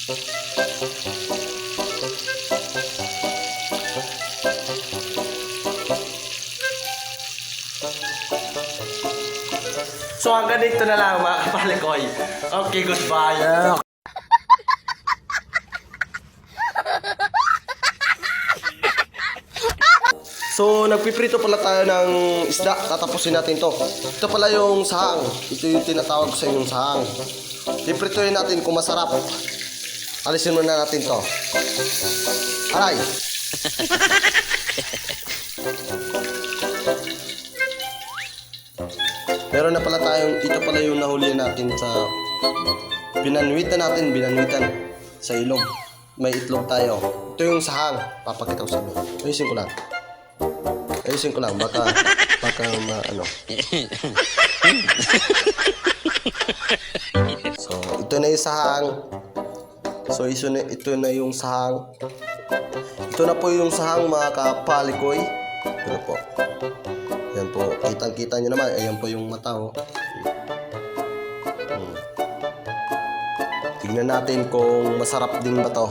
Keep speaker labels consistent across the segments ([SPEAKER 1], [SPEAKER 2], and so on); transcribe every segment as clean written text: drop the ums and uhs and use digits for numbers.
[SPEAKER 1] So hanggang dito na lang mga kapalikoy. Okay, goodbye. So, nagpiprito pala tayo ng isda. Tatapusin natin to. Ito pala yung sahang. Ito yung tinatawag ko sa inyong sahang. Pipritohin natin kung masarap. Alisin muna natin to. Aray! Meron na pala tayong, ito pala yung nahuli natin sa binanwitan natin, binanwitan sa ilong. May itlog tayo. Ito yung sahang. Papakita ko sa inyo. Ayusin ko lang. Ayusin ko lang, baka ano. So, ito na yung sahang. So, ito na yung sahang. Ito na po yung sahang mga kapalikoy. Ito na po. Yan po, kitang-kita nyo naman. Ayan po yung mata, oh. Tignan natin kung masarap din ba to.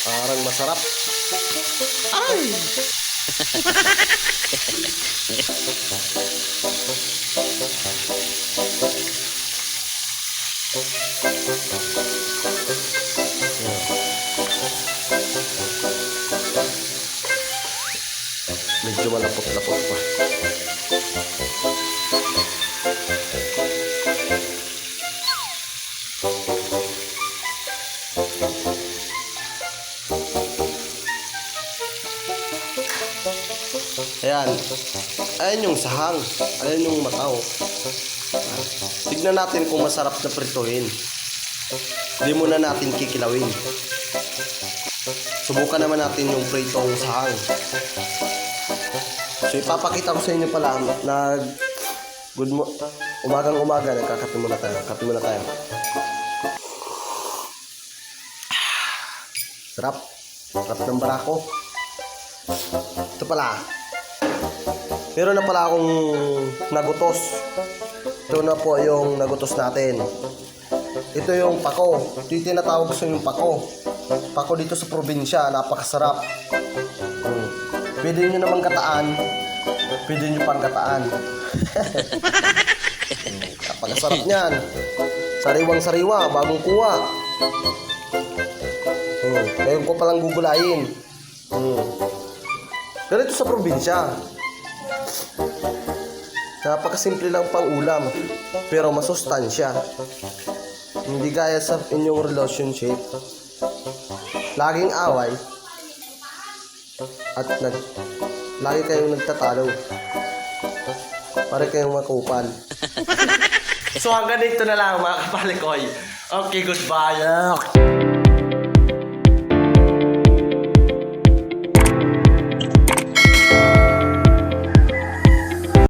[SPEAKER 1] Parang masarap. Ay! Medyo malapot-lapot pa. Ayan. Ayan yung sahang. Ayan yung mataw. Tignan natin kung masarap na prituhin. Hindi muna natin kikilawin. Subukan naman natin yung pritong sahang. So ipapakita ko sa inyo pala na umagang-umaga nagkakape muna tayo. Kape muna tayo. Sarap. Sarap ng barako. Ito pala. Meron na pala akong nagutos. Ito na po yung nagutos natin. Ito yung pako. Ito yung tinatawag ko yung pako. Pako dito sa probinsya. Napakasarap. Pwede nyo naman gataan. Pwede nyo pang gataan. Napakasarap niyan. Sariwang-sariwa. Bagong kuha. Ngayon ko palang gugulayin. Pero ito sa probinsya. Napakasimple lang pang ulam. Pero masustansya. Hindi gaya sa inyong relationship. Laging away. At lagi kayong nagtatalo. Para kayong makupal. So hanggang dito na lang mga kapalikoy. Okay, goodbye.